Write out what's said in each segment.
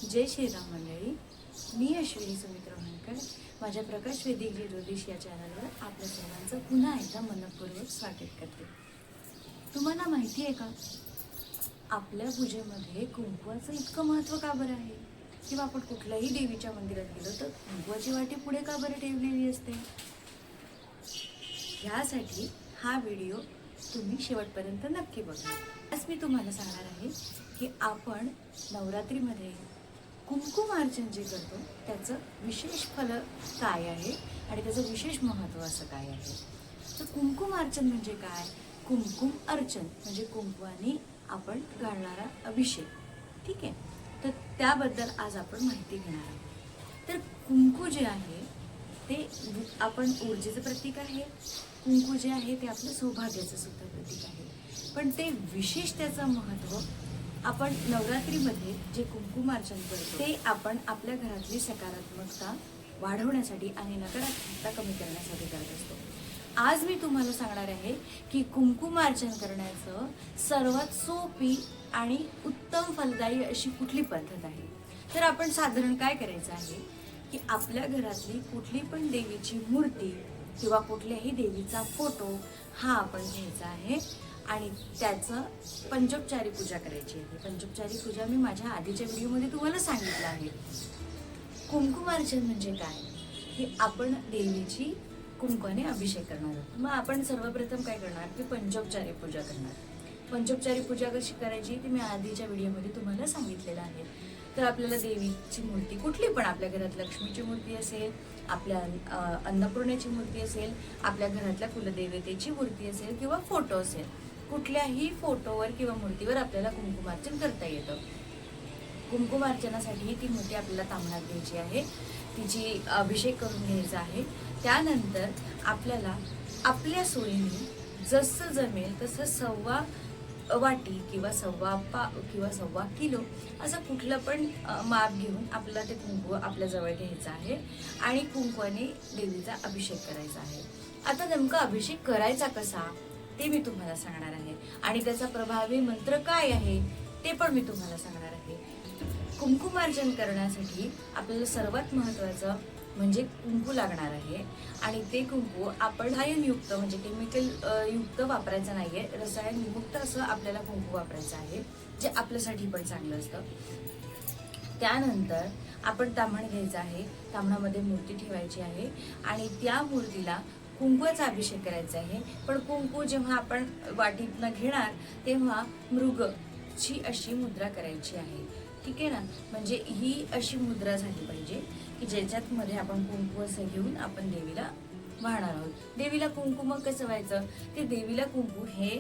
जय श्रीराम मंडळी, मी अश्विनी सुमित्रा म्हणकर. माझ्या प्रकाश वैदिक ज्योतिष या चॅनलवर आपल्या सर्वांचं पुन्हा एकदा मनपूर्वक स्वागत करते. तुम्हाला माहिती आहे का, आपल्या पूजेमध्ये कुंकवाचं इतकं महत्त्व का बरं आहे? किंवा आपण कुठल्याही देवीच्या मंदिरात गेलो तर कुंकवाची वाटी पुढे का बरं ठेवलेली असते? ह्यासाठी हा व्हिडिओ तुम्ही शेवटपर्यंत नक्की बघा. आज मी तुम्हाला सांगणार आहे की आपण नवरात्रीमध्ये कुंकुमार्चन जे करतो त्याचं विशेष फल काय आहे आणि त्याचं विशेष महत्त्व असं काय आहे. तर कुंकुमार्चन म्हणजे काय? कुंकुम अर्चन म्हणजे कुंकवानी आपण घालणारा अभिषेक. ठीक आहे, तर त्याबद्दल आज आपण माहिती घेणार आहोत. तर कुंकू जे आहे ते आपण ऊर्जेचं प्रतीक आहे. कुंकू जे आहे ते आपलं सौभाग्याचं सुद्धा प्रतीक आहे. पण ते विशेष त्याचं महत्त्व आपण नवरात्रीमध्ये जे कुंकुमार्चन करतो ते आपण आपल्या घरातली सकारात्मकता वाढवण्यासाठी आणि नकारात्मकता कमी करण्यासाठी करत असतो. आज मी तुम्हाला सांगणार आहे की कुंकुमार्चन करण्याचं सर्वात सोपी आणि उत्तम फलदायी अशी कुठली पद्धत आहे. तर आपण साधारण काय करायचं आहे की आपल्या घरातली कुठली पण देवीची मूर्ती किंवा कुठल्याही देवीचा फोटो हा आपण घ्यायचा आहे आणि त्याचं पंचोपचारी पूजा करायची आहे. पंचोपचारी पूजा मी माझ्या आधीच्या व्हिडिओमध्ये तुम्हाला सांगितलं आहे. कुंकुमार्चन म्हणजे काय, की आपण देवीची कुंकवाने अभिषेक करणार आहोत. मग आपण सर्वप्रथम काय करणार की पंचोपचारी पूजा करणार. पंचोपचारी पूजा कशी करायची ते मी आधीच्या व्हिडिओमध्ये तुम्हाला सांगितलेलं आहे. तर आपल्याला देवीची मूर्ती कुठली पण, आपल्या घरात लक्ष्मीची मूर्ती असेल, आपल्या अन्नपूर्णेची मूर्ती असेल, आपल्या घरातल्या कुलदेवतेची मूर्ती असेल किंवा फोटो असेल, कुठल्याही फोटोवर किंवा मूर्तीवर आपल्याला कुंकुमार्चन करता येतं. कुंकुमार्चनासाठी ती मूर्ती आपल्याला ताम्हणात घ्यायची आहे, तिची अभिषेक करून घ्यायचा आहे. त्यानंतर आपल्याला आपल्या सोयीने जसं जमेल तसं 1.25 वाटी किंवा 1.25 किलो असं कुठलं पण माप घेऊन आपल्याला ते कुंकू आपल्या जवळ घ्यायचं आहे आणि कुंकवाने देवीचा अभिषेक करायचा आहे. आता नेमका अभिषेक करायचा कसा ते मी तुम्हाला सांगणार आहे आणि त्याचा प्रभावी मंत्र काय आहे ते पण मी तुम्हाला सांगणार आहे. कुंकुमार्चन करण्यासाठी आपल्याला सर्वात महत्त्वाचं म्हणजे कुंकू लागणार आहे आणि ते कुंकू आपण रसायनयुक्त म्हणजे केमिकल युक्त वापरायचं नाहीये. रसायनयुक्त असं आपल्याला कुंकू वापरायचं आहे जे आपल्यासाठी पण चांगलं असतं. त्यानंतर आपण ताम्हण घ्यायचं आहे, ताम्हणामध्ये मूर्ती ठेवायची आहे आणि त्या मूर्तीला कुंकवाचा अभिषेक करायचा आहे. पण कुंकू जेव्हा आपण वाटीतनं घेणार तेव्हा मृगची अशी मुद्रा करायची आहे. ठीक आहे ना, म्हणजे ही अशी मुद्रा झाली पाहिजे की ज्याच्यात मध्ये आपण कुंकू असं घेऊन आपण देवीला वाहणार आहोत. देवीला कुंकू मग कसं व्हायचं, ते देवीला कुंकू हे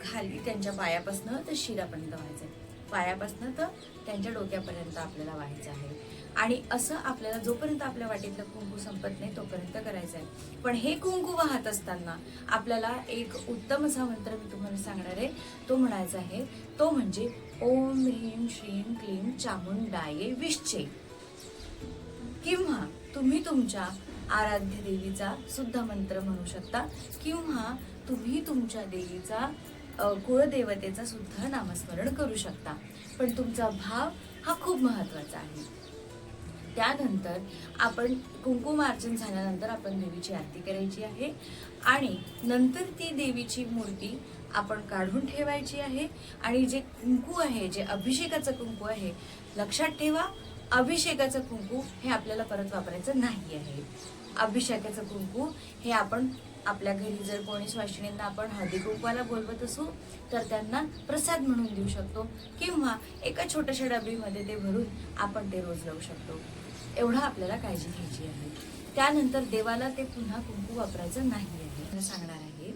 खाली त्यांच्या पायापासनं तर शिरापर्यंत व्हायचं. पायापासनं तर त्यांच्या डोक्यापर्यंत आपल्याला व्हायचं आहे आणि असं आपल्याला जोपर्यंत आपल्या वाटेतलं कुंकू संपत नाही तोपर्यंत करायचं आहे. पण हे कुंकू वाहत असताना आपल्याला एक उत्तम असा मंत्र मी तुम्हाला सांगणार आहे, तो म्हणायचा आहे. तो म्हणजे ओम ह्रीं श्रीं क्लीं चामुंडाये विश्चे. किंवा तुम्ही तुमच्या आराध्य देवीचा सुद्धा मंत्र म्हणू शकता किंवा तुम्ही तुमच्या देवीचा कुळदेवतेचा सुद्धा नामस्मरण करू शकता. पण तुमचा भाव हा खूप महत्त्वाचा आहे. त्यानंतर आपण कुंकुमार्चन झाल्यानंतर आपण देवीची आरती करायची आहे आणि नंतर ती देवीची मूर्ती आपण काढून ठेवायची आहे आणि जे कुंकू आहे, जे अभिषेकाचं कुंकू आहे, लक्षात ठेवा, अभिषेकाचं कुंकू हे आपल्याला परत वापरायचं नाही आहे. अभिषेकाचं कुंकू हे आपण आपल्या घरी जर कोणी स्वाशिनींना आपण हळदी कुंकवाला बोलवत असू तर त्यांना प्रसाद म्हणून देऊ शकतो किंवा एका छोट्याशा डबीमध्ये ते भरून आपण ते रोज लावू शकतो. एवढा आपल्याला काळजी घ्यायची आहे. त्यानंतर देवाला ते पुन्हा कुंकू वापरायचं नाही आहे. सांगणार आहे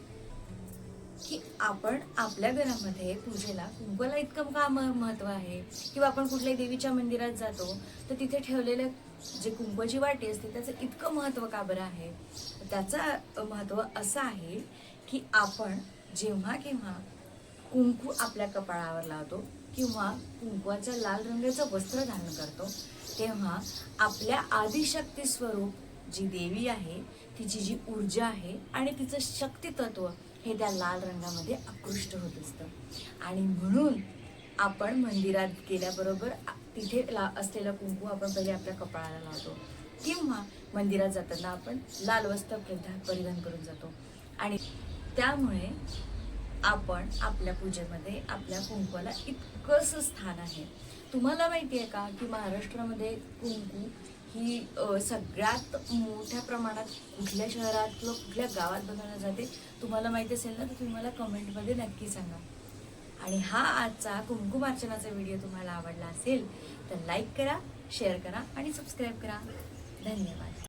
की आपण आपल्या घरामध्ये पूजेला कुंकवाला इतकं का महत्त्व आहे किंवा आपण कुठल्याही देवीच्या मंदिरात जातो तर तिथे ठेवलेलं जे कुंकवाची वाटी असते त्याचं इतकं महत्त्व का बरं आहे. त्याचं महत्त्व असं आहे की आपण जेव्हा केव्हा कुंकू आपल्या कपाळावर लावतो किंवा कुंकवाच्या लाल रंगाचं वस्त्र धारण करतो तेव्हा आपल्या आदिशक्ती स्वरूप जी देवी आहे तिची जी ऊर्जा आहे आणि तिचं शक्ती तत्व हे त्या लाल रंगामध्ये आकृष्ट होत असतं आणि म्हणून आपण मंदिरात गेल्याबरोबर तिथे असलेला कुंकू आपण पहिले आपल्या कपाळाला लावतो, किंवा मंदिरात जाताना आपण लाल वस्त्र परिधान करून जातो. आणि त्यामुळे आपण आपल्या पूजेमध्ये आपल्या कुंकवाला इतकंसं स्थान आहे. तुम्हाला माहिती आहे का की महाराष्ट्रामध्ये कुंकू ही सगळ्यात मोठ्या प्रमाणात कुठल्या शहरात किंवा कुठल्या गावात बनवल्या जाते? तुम्हाला माहिती असेल ना, तर तुम्ही मला कमेंटमध्ये नक्की सांगा. आणि हा आजचा कुंकुमार्चनाचा व्हिडिओ तुम्हाला आवडला असेल तर लाईक करा, शेअर करा आणि सबस्क्राईब करा. धन्यवाद.